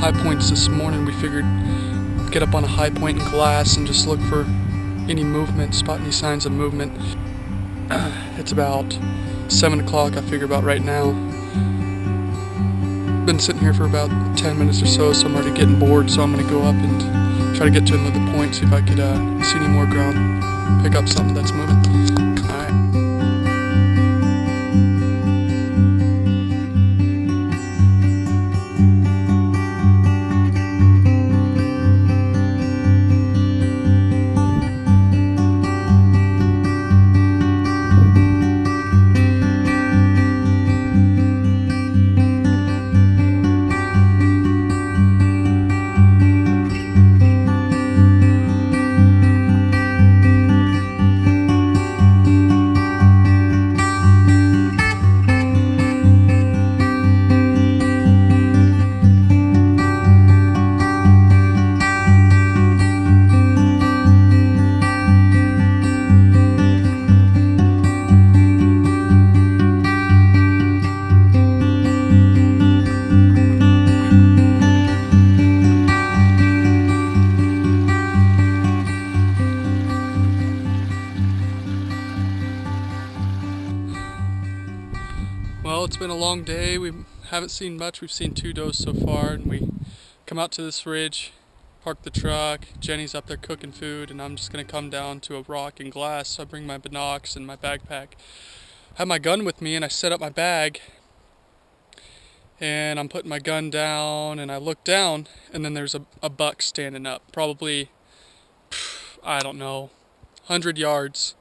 High points this morning. We figured get up on a high point in glass and just look for any movement, spot any signs of movement. It's about 7 o'clock, I figure about right now. Been sitting here for about 10 minutes or so, so I'm already getting bored, so I'm going to go up and try to get to another point, see if I could see any more ground, pick up something that's moving. Alright. Well, it's been a long day. We haven't seen much. We've seen 2 does so far, and we come out to this ridge, park the truck. Jenny's up there cooking food, and I'm just going to come down to a rock and glass. So I bring my binocs and my backpack. I have my gun with me, and I set up my bag, and I'm putting my gun down, and I look down, and then there's a buck standing up, probably, I don't know, 100 yards,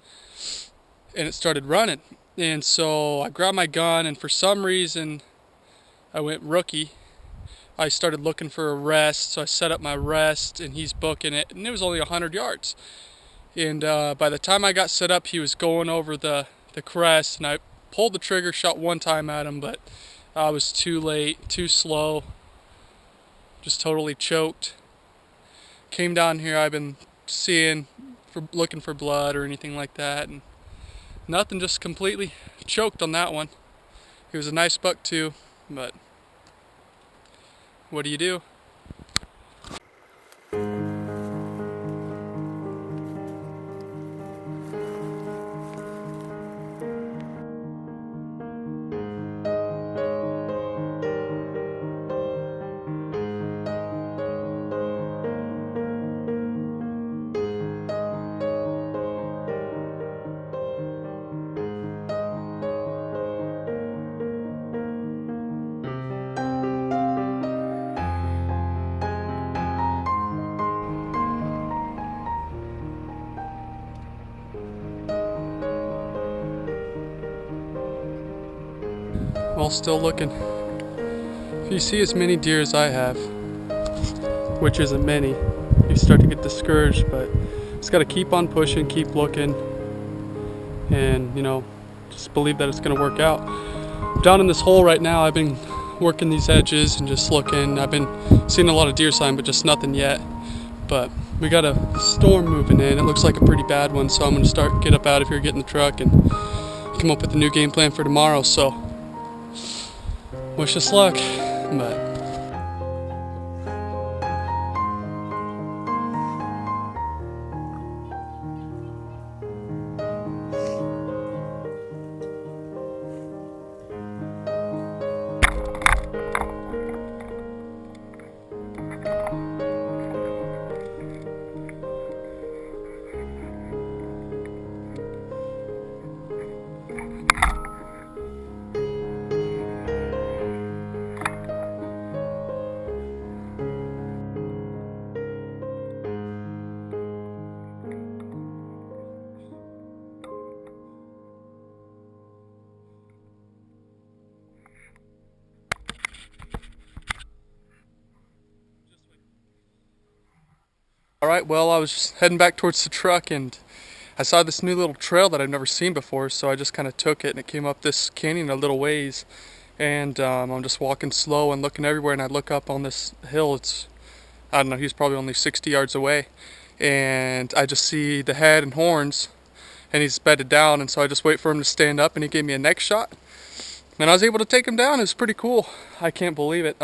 and it started running. And so I grabbed my gun, and for some reason I went rookie. I started looking for a rest, so I set up my rest, and he's booking it, and it was only 100 yards. And by the time I got set up, he was going over the crest, and I pulled the trigger, shot one time at him, but I was too late, too slow, just totally choked. Came down here, I've been looking for blood or anything like that, and nothing, just completely choked on that one. He was a nice buck too, but what do you do? Well, still looking. If you see as many deer as I have, which isn't many, you start to get discouraged, but just got to keep on pushing, keep looking, and just believe that it's going to work out. Down in this hole right now, I've been working these edges and just looking. I've been seeing a lot of deer sign, but just nothing yet. But we got a storm moving in. It looks like a pretty bad one, so I'm going to get up out of here, get in the truck, and come up with a new game plan for tomorrow. So wish us luck, but Alright, well, I was just heading back towards the truck and I saw this new little trail that I've never seen before, so I just kind of took it and it came up this canyon a little ways. And I'm just walking slow and looking everywhere, and I look up on this hill. I don't know, he's probably only 60 yards away. And I just see the head and horns, and he's bedded down, and so I just wait for him to stand up, and he gave me a neck shot. And I was able to take him down. It was pretty cool. I can't believe it.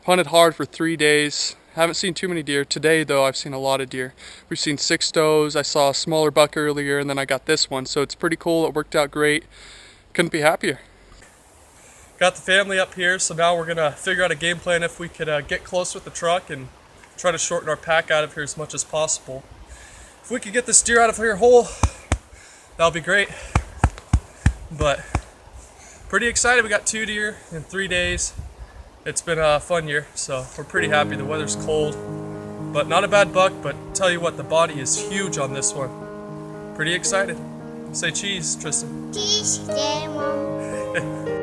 Hunted hard for 3 days. Haven't seen too many deer. Today, though, I've seen a lot of deer. We've seen 6 does. I saw a smaller buck earlier, and then I got this one. So it's pretty cool. It worked out great. Couldn't be happier. Got the family up here, so now we're gonna figure out a game plan if we could get close with the truck and try to shorten our pack out of here as much as possible. If we could get this deer out of here whole, that'll be great. But pretty excited. We got 2 deer in 3 days. It's been a fun year, so we're pretty happy. The weather's cold, but not a bad buck. But tell you what, the body is huge on this one. Pretty excited. Say cheese, Tristan. Cheese, Mom.